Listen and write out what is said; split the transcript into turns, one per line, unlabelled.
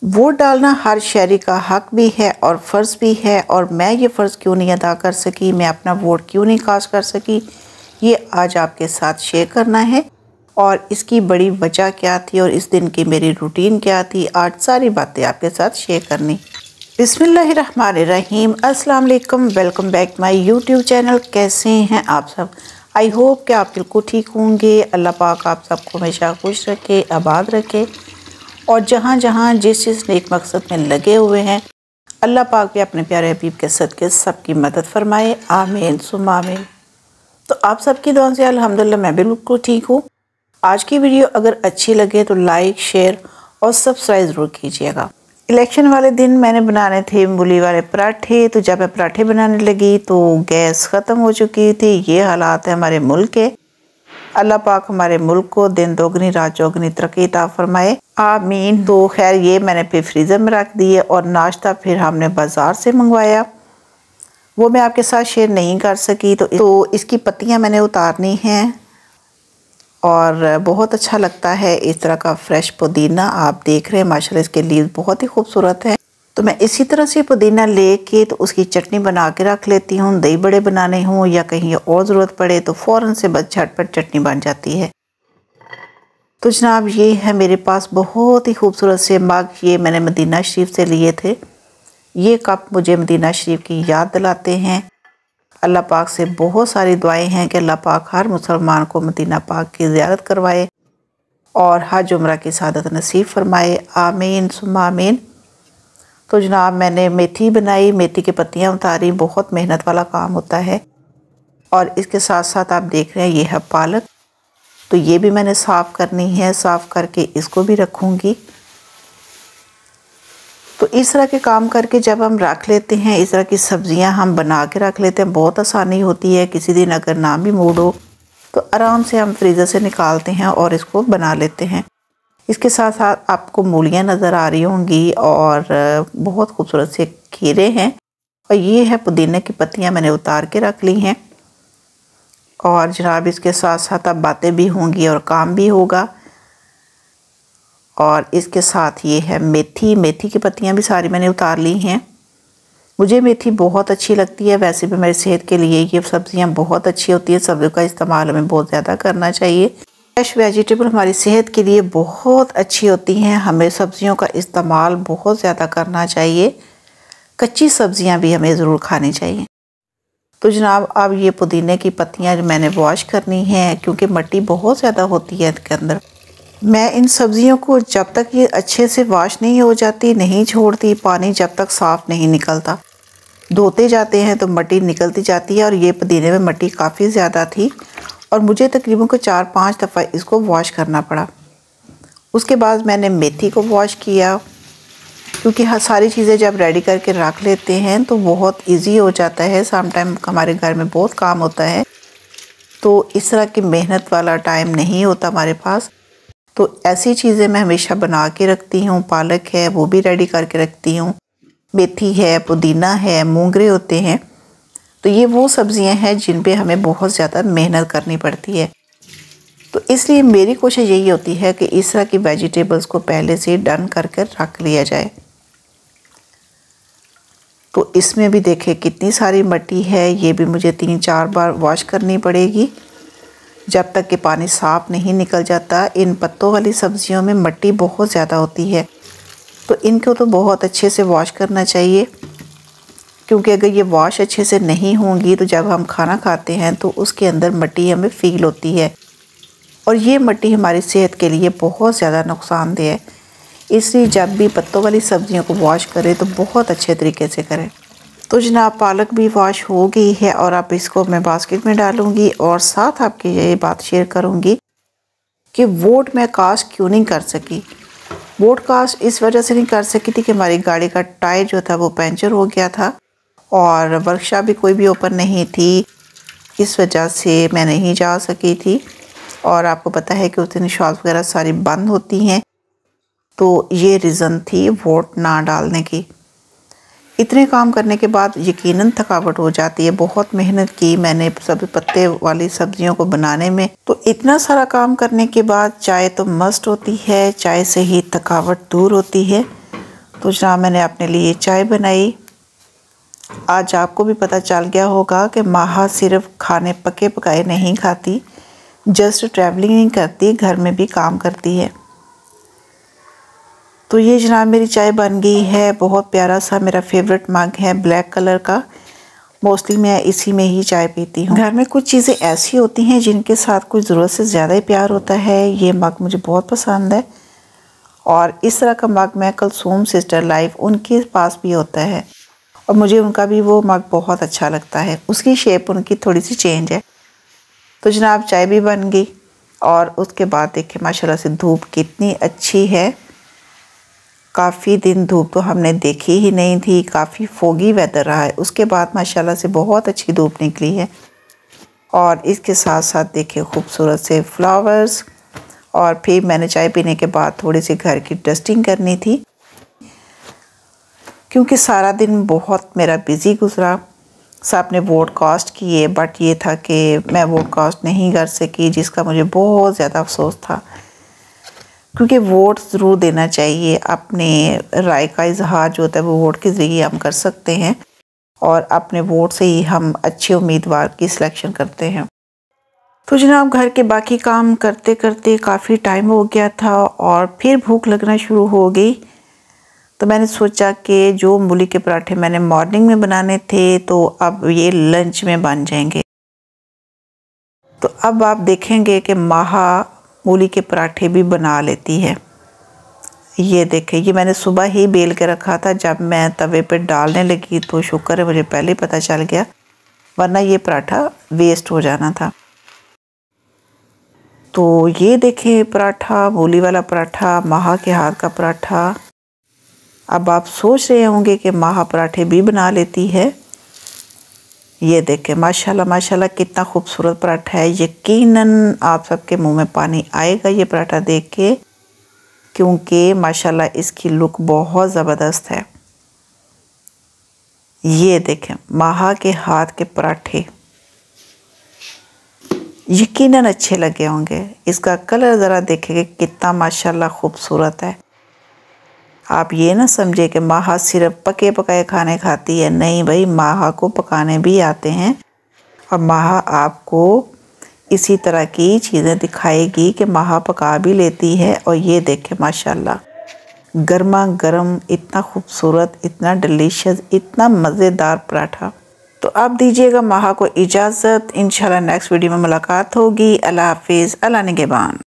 Vote डालना हर शहरी का हक भी है और फ़र्ज़ भी है, और मैं ये फ़र्ज़ क्यों नहीं अदा कर सकी, मैं अपना वोट क्यों नहीं कास्ट कर सकी, ये आज आपके साथ शेयर करना है। और इसकी बड़ी वजह क्या थी और इस दिन की मेरी रूटीन क्या थी, आज सारी बातें आपके साथ शेयर करनी। बिस्मिल्लाहिर्रहमानिर्रहीम, अस्सलाम वालेकुम, welcome back my YouTube channel. कैसे हैं आप सब? आई होप कि आप बिल्कुल ठीक होंगे। अल्लाह पाक आप सबको हमेशा खुश रखे, आबाद रखे, और जहाँ जहाँ जिस नेक मकसद में लगे हुए हैं अल्लाह पाक भी अपने प्यारे हबीब के सदके सबकी मदद फरमाए, आमीन सुम्मा आमीन। तो आप सबकी दुआ से अल्हम्दुलिल्लाह मैं बिल्कुल ठीक हूँ। आज की वीडियो अगर अच्छी लगे तो लाइक, शेयर और सब्सक्राइब ज़रूर कीजिएगा। इलेक्शन वाले दिन मैंने बनाने थे मूली वाले पराठे, तो जब मैं पराठे बनाने लगी तो गैस ख़त्म हो चुकी थी। ये हालात है हमारे मुल्क के। अल्लाह पाक हमारे मुल्क को दिन दोगुनी रात चौगुनी तरक्की अता फरमाए, आमीन। तो खैर ये मैंने फिर फ्रीज़र में रख दिए, और नाश्ता फिर हमने बाज़ार से मंगवाया, वो मैं आपके साथ शेयर नहीं कर सकी। तो इसकी पत्तियां मैंने उतारनी हैं, और बहुत अच्छा लगता है इस तरह का फ्रेश पुदीना। आप देख रहे हैं माशाल्लाह इसके लीव्स बहुत ही खूबसूरत है। तो मैं इसी तरह से पुदीना लेके तो उसकी चटनी बना के रख लेती हूँ। दही बड़े बनाने हों या कहीं और ज़रूरत पड़े तो फ़ौरन से बस झटपट चटनी बन जाती है। तो जनाब ये है मेरे पास बहुत ही खूबसूरत से मग, ये मैंने मदीना शरीफ से लिए थे। ये कप मुझे मदीना शरीफ की याद दिलाते हैं। अल्लाह पाक से बहुत सारी दुआएं हैं कि अल्लाह पाक हर मुसलमान को मदीना पाक की ज़ियारत करवाए और हज उम्रा की सादत नसीब फरमाए, आमीन सुम्मा आमीन। तो जनाब मैंने मेथी बनाई, मेथी की पत्तियां उतारी, बहुत मेहनत वाला काम होता है। और इसके साथ साथ आप देख रहे हैं ये है पालक, तो ये भी मैंने साफ़ करनी है, साफ़ करके इसको भी रखूँगी। तो इस तरह के काम करके जब हम रख लेते हैं, इस तरह की सब्ज़ियां हम बना के रख लेते हैं, बहुत आसानी होती है। किसी दिन अगर ना भी मूड हो तो आराम से हम फ्रीज़र से निकालते हैं और इसको बना लेते हैं। इसके साथ साथ आपको मूलियां नज़र आ रही होंगी और बहुत खूबसूरत से खीरे हैं, और ये है पुदीने की पत्तियां मैंने उतार के रख ली हैं। और जनाब इसके साथ साथ अब बातें भी होंगी और काम भी होगा। और इसके साथ ये है मेथी, मेथी की पत्तियां भी सारी मैंने उतार ली हैं। मुझे मेथी बहुत अच्छी लगती है, वैसे भी मेरी सेहत के लिए ये सब्ज़ियां बहुत अच्छी होती है। सब्जियों का इस्तेमाल हमें बहुत ज़्यादा करना चाहिए। फ्रेश वेजिटेबल हमारी सेहत के लिए बहुत अच्छी होती हैं, हमें सब्ज़ियों का इस्तेमाल बहुत ज़्यादा करना चाहिए। कच्ची सब्ज़ियां भी हमें ज़रूर खानी चाहिए। तो जनाब अब ये पुदीने की पत्तियाँ मैंने वॉश करनी है, क्योंकि मिट्टी बहुत ज़्यादा होती है इसके अंदर। मैं इन सब्ज़ियों को जब तक ये अच्छे से वॉश नहीं हो जाती नहीं छोड़ती, पानी जब तक साफ़ नहीं निकलता। धोते जाते हैं तो मिट्टी निकलती जाती है, और ये पुदीने में मिट्टी काफ़ी ज़्यादा थी और मुझे तकरीबन को 4-5 दफ़ा इसको वॉश करना पड़ा। उसके बाद मैंने मेथी को वॉश किया, क्योंकि सारी चीज़ें जब रेडी करके रख लेते हैं तो बहुत ईजी हो जाता है। सम टाइम हमारे घर में बहुत काम होता है, तो इस तरह की मेहनत वाला टाइम नहीं होता हमारे पास। तो ऐसी चीज़ें मैं हमेशा बना के रखती हूँ। पालक है वो भी रेडी करके रखती हूँ, मेथी है, पुदीना है, मूंगरे होते हैं। तो ये वो सब्ज़ियाँ हैं जिन पे हमें बहुत ज़्यादा मेहनत करनी पड़ती है। तो इसलिए मेरी कोशिश यही होती है कि इस तरह की वेजिटेबल्स को पहले से डन करके रख लिया जाए। तो इसमें भी देखें कितनी सारी मिट्टी है, ये भी मुझे 3-4 बार वॉश करनी पड़ेगी जब तक कि पानी साफ़ नहीं निकल जाता। इन पत्तों वाली सब्ज़ियों में मिट्टी बहुत ज़्यादा होती है, तो इनको तो बहुत अच्छे से वॉश करना चाहिए, क्योंकि अगर ये वॉश अच्छे से नहीं होंगी तो जब हम खाना खाते हैं तो उसके अंदर मिट्टी हमें फ़ील होती है, और ये मिट्टी हमारी सेहत के लिए बहुत ज़्यादा नुकसानदेह है। इसलिए जब भी पत्तों वाली सब्ज़ियों को वॉश करें तो बहुत अच्छे तरीके से करें। तो जनाब पालक भी वॉश हो गई है, और अब इसको मैं बास्केट में डालूंगी, और साथ आपकी ये बात शेयर करूंगी कि वोट मैं कास्ट क्यों नहीं कर सकी। वोट कास्ट इस वजह से नहीं कर सकी थी कि हमारी गाड़ी का टायर जो था वो पंचर हो गया था, और वर्कशॉप भी कोई भी ओपन नहीं थी, इस वजह से मैं नहीं जा सकी थी। और आपको पता है कि उस दिन शॉप वगैरह सारी बंद होती हैं, तो ये रीज़न थी वोट ना डालने की। इतने काम करने के बाद यकीनन थकावट हो जाती है। बहुत मेहनत की मैंने सब पत्ते वाली सब्जियों को बनाने में, तो इतना सारा काम करने के बाद चाय तो मस्ट होती है, चाय से ही थकावट दूर होती है। तो जनाब मैंने अपने लिए चाय बनाई। आज आपको भी पता चल गया होगा कि माहा सिर्फ खाने पके पकाए नहीं खाती, जस्ट ट्रैवलिंग नहीं करती, घर में भी काम करती है। तो ये जनाब मेरी चाय बन गई है। बहुत प्यारा सा मेरा फेवरेट मग है ब्लैक कलर का। मोस्टली मैं इसी में ही चाय पीती हूँ। घर में कुछ चीज़ें ऐसी होती हैं जिनके साथ कुछ ज़रूरत से ज़्यादा ही प्यार होता है। ये मग मुझे बहुत पसंद है और इस तरह का मग मैं कुलसूम सिस्टर लाइफ उनके पास भी होता है और मुझे उनका भी वो मग बहुत अच्छा लगता है। उसकी शेप उनकी थोड़ी सी चेंज है। तो जनाब चाय भी बन गई और उसके बाद देखिए माशाल्लाह से धूप कितनी अच्छी है। काफ़ी दिन धूप तो हमने देखी ही नहीं थी, काफ़ी फोगी वेदर रहा है। उसके बाद माशाल्लाह से बहुत अच्छी धूप निकली है और इसके साथ साथ देखिए खूबसूरत से फ्लावर्स। और फिर मैंने चाय पीने के बाद थोड़ी सी घर की डस्टिंग करनी थी क्योंकि सारा दिन बहुत मेरा बिज़ी गुजरा। सब ने वॉडकास्ट किए बट ये था कि मैं वॉडकास्ट नहीं कर सकी, जिसका मुझे बहुत ज़्यादा अफसोस था क्योंकि वोट ज़रूर देना चाहिए। अपने राय का इजहार जो होता है वो वोट के ज़रिए हम कर सकते हैं और अपने वोट से ही हम अच्छे उम्मीदवार की सिलेक्शन करते हैं। तो जनाब घर के बाकी काम करते करते काफ़ी टाइम हो गया था और फिर भूख लगना शुरू हो गई। तो मैंने सोचा कि जो मूली के पराठे मैंने मॉर्निंग में बनाने थे तो अब ये लंच में बन जाएंगे। तो अब आप देखेंगे कि माहा मूली के पराठे भी बना लेती है। ये देखें, ये मैंने सुबह ही बेल के रखा था। जब मैं तवे पे डालने लगी तो शुक्र है मुझे पहले पता चल गया, वरना ये पराठा वेस्ट हो जाना था। तो ये देखें पराठा, मूली वाला पराठा, माहा के हाथ का पराठा। अब आप सोच रहे होंगे कि माहा पराठे भी बना लेती है। ये देखें माशाल्लाह माशाल्लाह कितना खूबसूरत पराठा है। यकीनन आप सबके मुंह में पानी आएगा ये पराठा देख के, क्योंकि माशाल्लाह इसकी लुक बहुत ज़बरदस्त है। ये देखें माहा के हाथ के पराठे यकीनन अच्छे लगे होंगे। इसका कलर ज़रा देखेंगे कितना माशाल्लाह खूबसूरत है। आप ये ना समझे कि माहा सिर्फ पके पकाए खाने खाती है, नहीं भाई, माहा को पकाने भी आते हैं और माहा आपको इसी तरह की चीज़ें दिखाएगी कि माहा पका भी लेती है। और ये देखें माशाल्लाह गर्मा गर्म, इतना खूबसूरत, इतना डिलीशियस, इतना मज़ेदार पराठा। तो आप दीजिएगा माहा को इजाज़त। इंशाल्लाह नेक्स्ट वीडियो में मुलाकात होगी। अल्लाह हाफिज़, अल्लाह निगहबान।